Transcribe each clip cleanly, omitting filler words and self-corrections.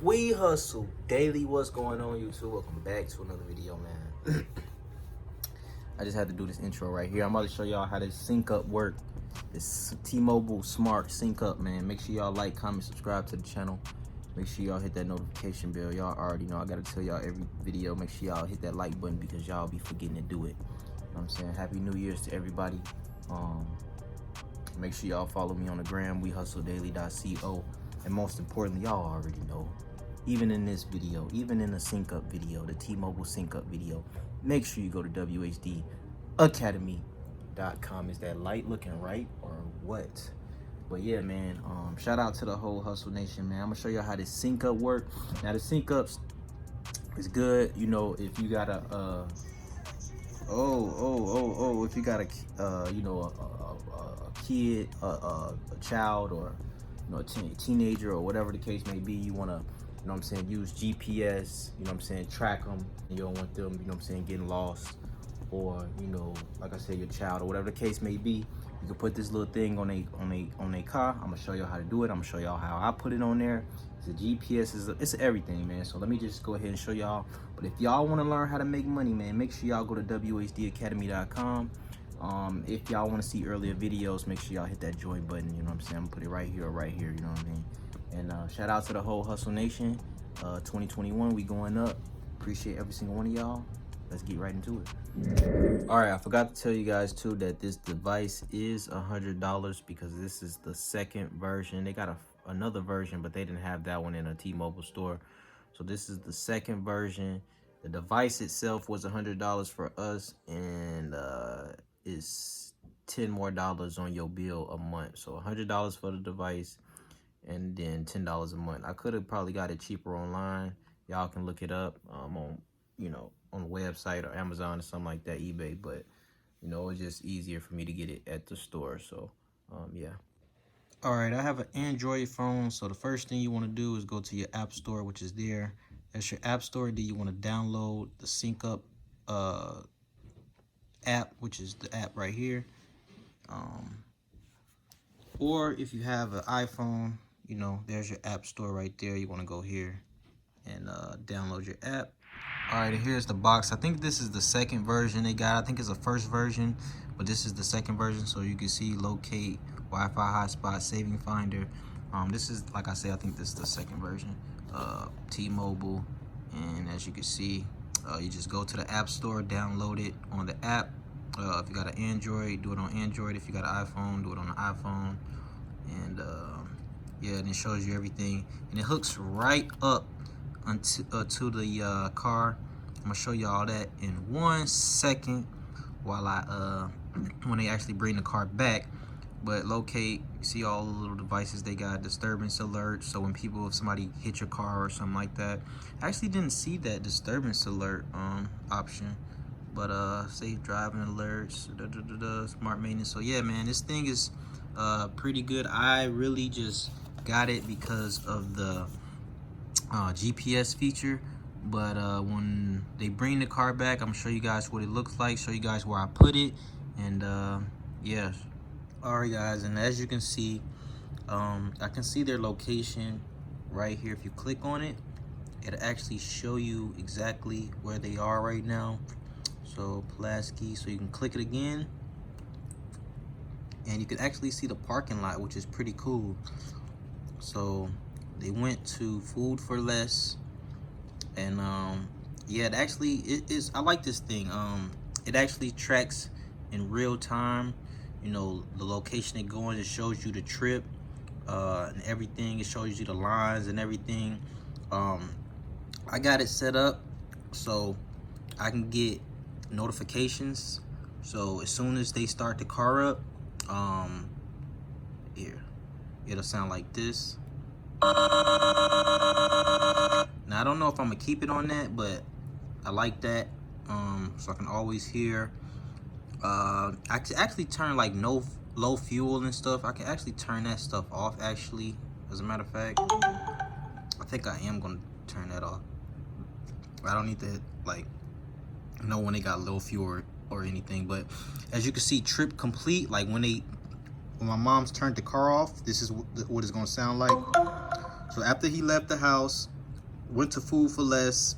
We Hustle Daily. What's going on, YouTube? Welcome back to another video, man. I just had to do this intro right here. I'm about to show y'all how this SyncUp work. This T-Mobile Smart SyncUp, man. Make sure y'all like, comment, subscribe to the channel. Make sure y'all hit that notification bell. Y'all already know I gotta tell y'all every video. Make sure y'all hit that like button because y'all be forgetting to do it. You know what I'm saying? Happy New Year's to everybody. Make sure y'all follow me on the gram, wehustledaily.co. And most importantly, y'all already know, even in this video, even in the SyncUp video, the T-Mobile SyncUp video, make sure you go to wehustledaily.com. Is that light looking right or what? But yeah, man, shout out to the whole Hustle Nation, man. I'm gonna show you how this SyncUp work. Now the SyncUp is good, you know, if you got a if you got a kid, a child, or a teenager, or whatever the case may be, you want to, you know what I'm saying, use GPS, you know what I'm saying, track them, and you don't want them, you know what I'm saying, getting lost, or, you know, like I said, your child, or whatever the case may be. You can put this little thing on a car. I'm gonna show y'all how to do it. I'm gonna show y'all how I put it on there. The GPS it's everything, man. So let me just go ahead and show y'all. But if y'all want to learn how to make money, man, make sure y'all go to wehustledaily.com. If y'all want to see earlier videos, make sure y'all hit that join button. You know what I'm saying? I'm gonna put it right here or right here. You know what I mean? And shout out to the whole Hustle Nation. 2021, we going up. Appreciate every single one of y'all. Let's get right into it. All right, I forgot to tell you guys too that this device is $100 because this is the second version. They got another version, but they didn't have that one in a T-Mobile store. So this is the second version. The device itself was $100 for us, and is $10 more on your bill a month. So $100 for the device, and then $10 a month. I could have probably got it cheaper online. Y'all can look it up on the website or Amazon or something like that, eBay, but it's just easier for me to get it at the store. So yeah. All right, I have an Android phone, so the first thing you want to do is go to your app store, which is there. That's your app store. Then you want to download the SyncUp app, which is the app right here. Or if you have an iPhone, there's your app store right there. You want to go here and download your app. All right, here's the box. I think this is the second version they got. I think it's the first version, but this is the second version. So you can see locate, Wi-Fi hotspot, saving finder. This is, like I said, I think this is the second version. T-Mobile, and as you can see, you just go to the app store, download it on the app. If you got an Android, do it on Android. If you got an iPhone, do it on the iPhone. And yeah, and it shows you everything, and it hooks right up to the car. I'm gonna show you all that in 1 second while when they actually bring the car back. But locate, see all the little devices they got, disturbance alert. So when if somebody hit your car or something like that, I actually didn't see that disturbance alert option. But safe driving alerts, smart maintenance. So yeah, man, this thing is pretty good. I really just got it because of the GPS feature. But when they bring the car back, I'm gonna show you guys what it looks like, show you guys where I put it, and yeah. All right, guys, and as you can see, I can see their location right here. If you click on it, it'll actually show you exactly where they are right now. So Pulaski, so you can click it again, and you can actually see the parking lot, which is pretty cool. So they went to Food for Less, and yeah, it is. I like this thing. It actually tracks in real time, the location it going. It shows you the trip and everything. It shows you the lines and everything. I got it set up so I can get notifications. So as soon as they start the car up, here, it'll sound like this. Now I don't know if I'm gonna keep it on that, but I like that, so I can always hear. I can actually turn like low fuel and stuff. I can actually turn that stuff off, actually, as a matter of fact. I think I am gonna turn that off. I don't need to like know when they got low fuel or anything. But as you can see, trip complete. Like when my mom's turned the car off, this is what it's gonna sound like. So after he left the house, went to Food for Less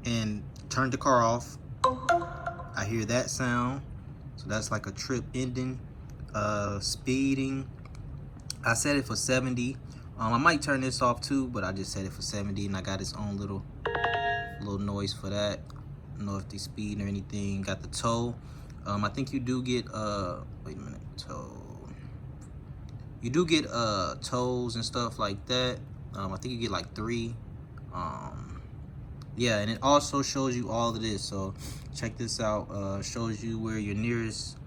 and turned the car off. I hear that sound, so that's like a trip ending. Speeding, I set it for 70. I might turn this off too, but I just set it for 70, and I got its own little noise for that. I don't know if they speeding or anything. Got the tow. I think you do get wait a minute, tow. You do get tows and stuff like that. I think you get like 3. Yeah, and it also shows you all of this. So check this out. Shows you where your nearest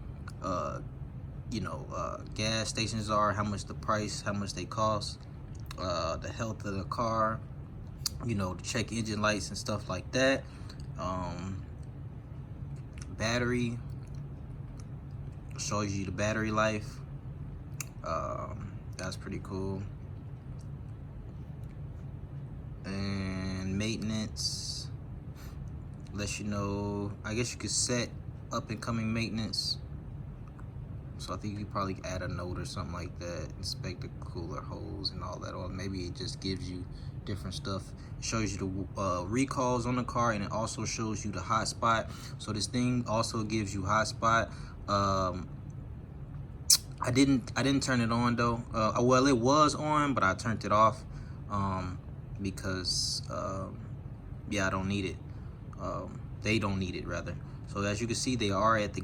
gas stations are, how much the price, how much they cost, the health of the car, to check engine lights and stuff like that. Battery shows you the battery life. That's pretty cool. And maintenance lets you know, I guess you could set up and coming maintenance. So I think you could probably add a note or something like that. Inspect the cooler holes and all that. Or maybe it just gives you different stuff. It shows you the recalls on the car, and it also shows you the hotspot. So this thing also gives you hotspot. I didn't turn it on though. Well, it was on, but I turned it off because yeah, I don't need it. They don't need it rather. So as you can see, they are at the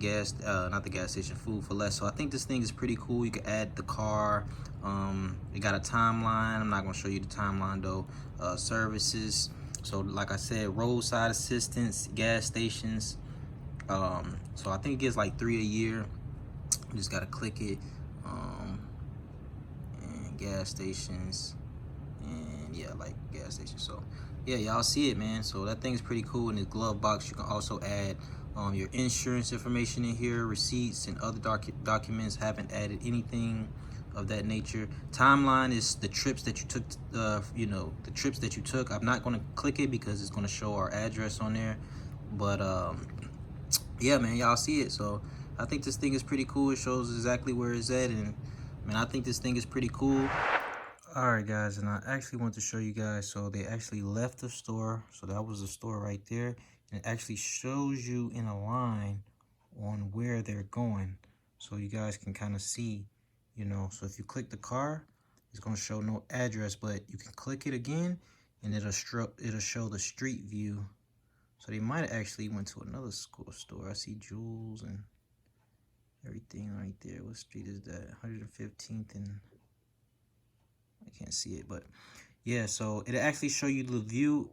not the gas station, Food for Less. So I think this thing is pretty cool. You can add the car. It got a timeline. I'm not gonna show you the timeline though. Services. So like I said, roadside assistance, gas stations. So I think it gets like 3 a year. You just gotta click it. And gas stations. And yeah, like gas stations. So yeah, y'all see it, man. So that thing's pretty cool. In the glove box, you can also add your insurance information in here, receipts, and other documents. Haven't added anything of that nature. Timeline is the trips that you took, the trips that you took. I'm not going to click it because it's going to show our address on there. But yeah, man, y'all see it. So I think this thing is pretty cool. It shows exactly where it's at, and man, I think this thing is pretty cool. All right, guys, and I actually want to show you guys. So they actually left the store. So that was the store right there. And it actually shows you in a line on where they're going. So you guys can kind of see, So if you click the car, it's going to show no address, but you can click it again, and it'll show the street view. So they might have actually went to another store. I see Jules and everything right there. What street is that? 115th and... I can't see it, but yeah, so it'll actually show you the view.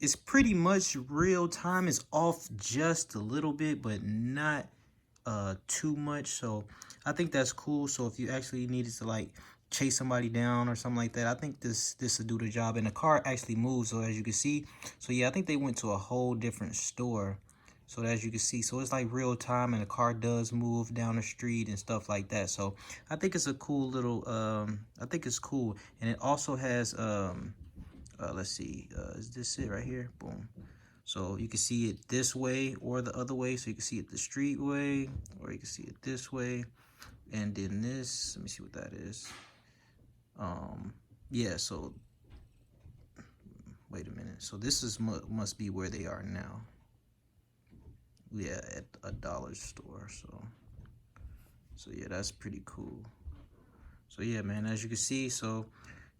It's pretty much real time. It's off just a little bit, but not too much. So I think that's cool. So if you actually needed to like chase somebody down or something like that, I think this will do the job. And the car actually moves, so as you can see. So yeah, I think they went to a whole different store. So as you can see, so it's like real time, and the car does move down the street and stuff like that. So I think it's a cool little, I think it's cool. And it also has, let's see, is this it right here? Boom. So you can see it this way or the other way. So you can see it the street way, or you can see it this way. And then this, let me see what that is. Yeah, so wait a minute. So this is must be where they are now. Yeah, at a dollar store. So yeah, that's pretty cool. So yeah, man, as you can see, so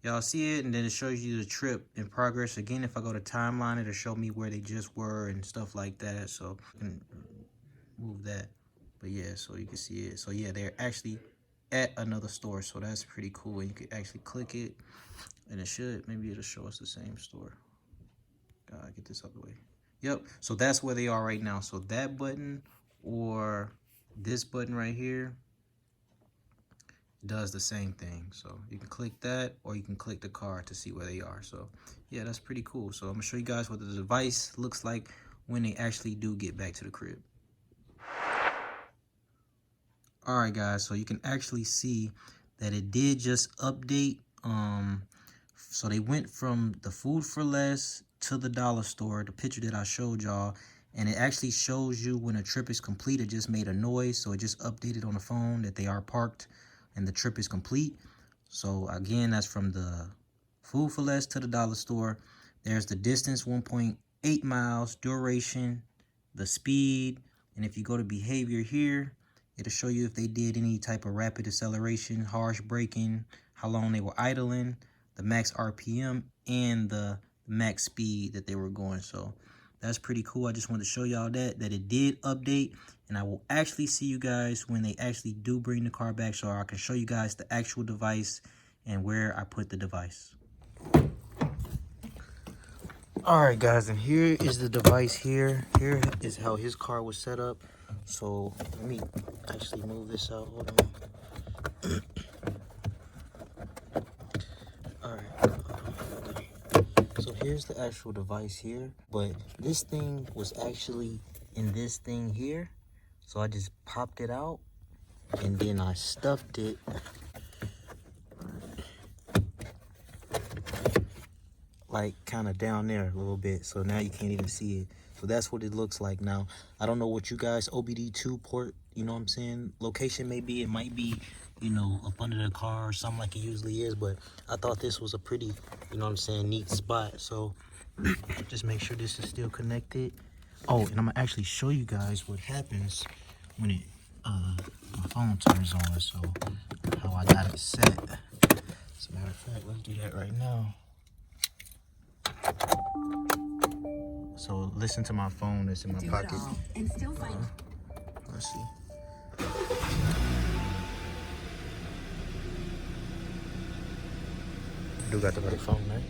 y'all see it, and then it shows you the trip in progress. Again, if I go to timeline, it'll show me where they just were and stuff like that. So I can move that. But yeah, so you can see it. So yeah, they're actually at another store. So that's pretty cool. And you can actually click it, and maybe it'll show us the same store. Get this out of the way. Yep, so that's where they are right now. So that button or this button right here does the same thing. So you can click that, or you can click the car to see where they are. So yeah, that's pretty cool. So I'm gonna show you guys what the device looks like when they actually do get back to the crib. All right, guys, so you can actually see that it did just update. So they went from the Food for Less to the dollar store, the picture that I showed y'all, and it actually shows you when a trip is complete. It just made a noise, so it just updated on the phone that they are parked and the trip is complete. So again, that's from the Food for Less to the dollar store. There's the distance, 1.8 miles, duration, the speed, and if you go to behavior here, it'll show you if they did any type of rapid acceleration, harsh braking, how long they were idling, the max RPM, and the max speed that they were going. So that's pretty cool. I just wanted to show y'all that it did update, and I will actually see you guys when they actually do bring the car back, so I can show you guys the actual device and where I put the device. All right, guys, and here is the device here. Here is how his car was set up. So let me actually move this out. Hold on. All right. So here's the actual device here, but this thing was actually in this thing here. So I just popped it out and then I stuffed it like kind of down there a little bit, so now you can't even see it. So that's what it looks like now. I don't know what you guys OBD2 port, you know what I'm saying, location may be. It might be, you know, up under the car or something like it usually is, but I thought this was a pretty, you know what I'm saying, neat spot. So just make sure this is still connected. Oh, and I'm gonna actually show you guys what happens when it my phone turns on, so how I got it set. As a matter of fact, let's do that right now. So listen to my phone that's in my pocket. And still find let's see. I do got the right phone, right?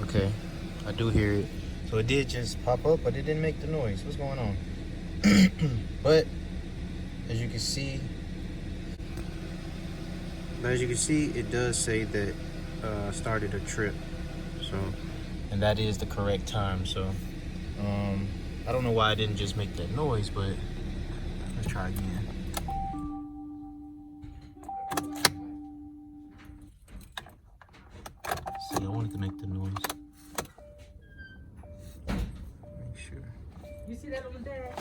Okay, I do hear it. So it did just pop up, but it didn't make the noise. What's going on? But as you can see, it does say that started a trip. So, and that is the correct time. So, I don't know why I didn't just make that noise, but let's try again. See, I wanted to make the noise. Make sure. You see that on the dash?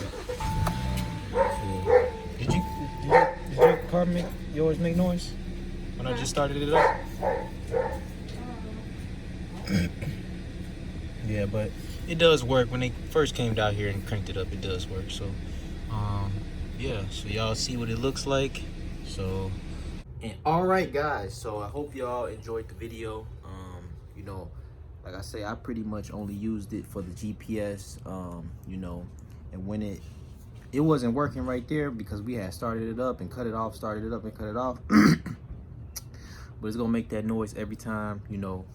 Yeah. Did your car make yours make noise when I just started it up? Yeah, but it does work. When they first came down here and cranked it up, it does work. So yeah, so y'all see what it looks like. So, and all right, guys, so I hope y'all enjoyed the video. You know, like I say, I pretty much only used it for the GPS. You know, and when it wasn't working right there because we had started it up and cut it off, started it up and cut it off. But it's gonna make that noise every time, you know,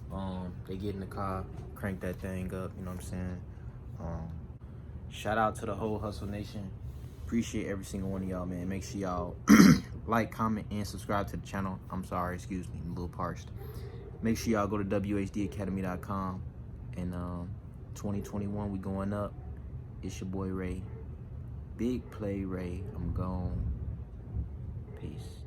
they get in the car, crank that thing up, you know what I'm saying? Shout out to the whole Hustle Nation. Appreciate every single one of y'all, man. Make sure y'all like, comment, and subscribe to the channel. I'm sorry, excuse me, I'm a little parched. Make sure y'all go to whdacademy.com. And 2021, we going up. It's your boy Ray. Big Play Ray. I'm gone. Peace.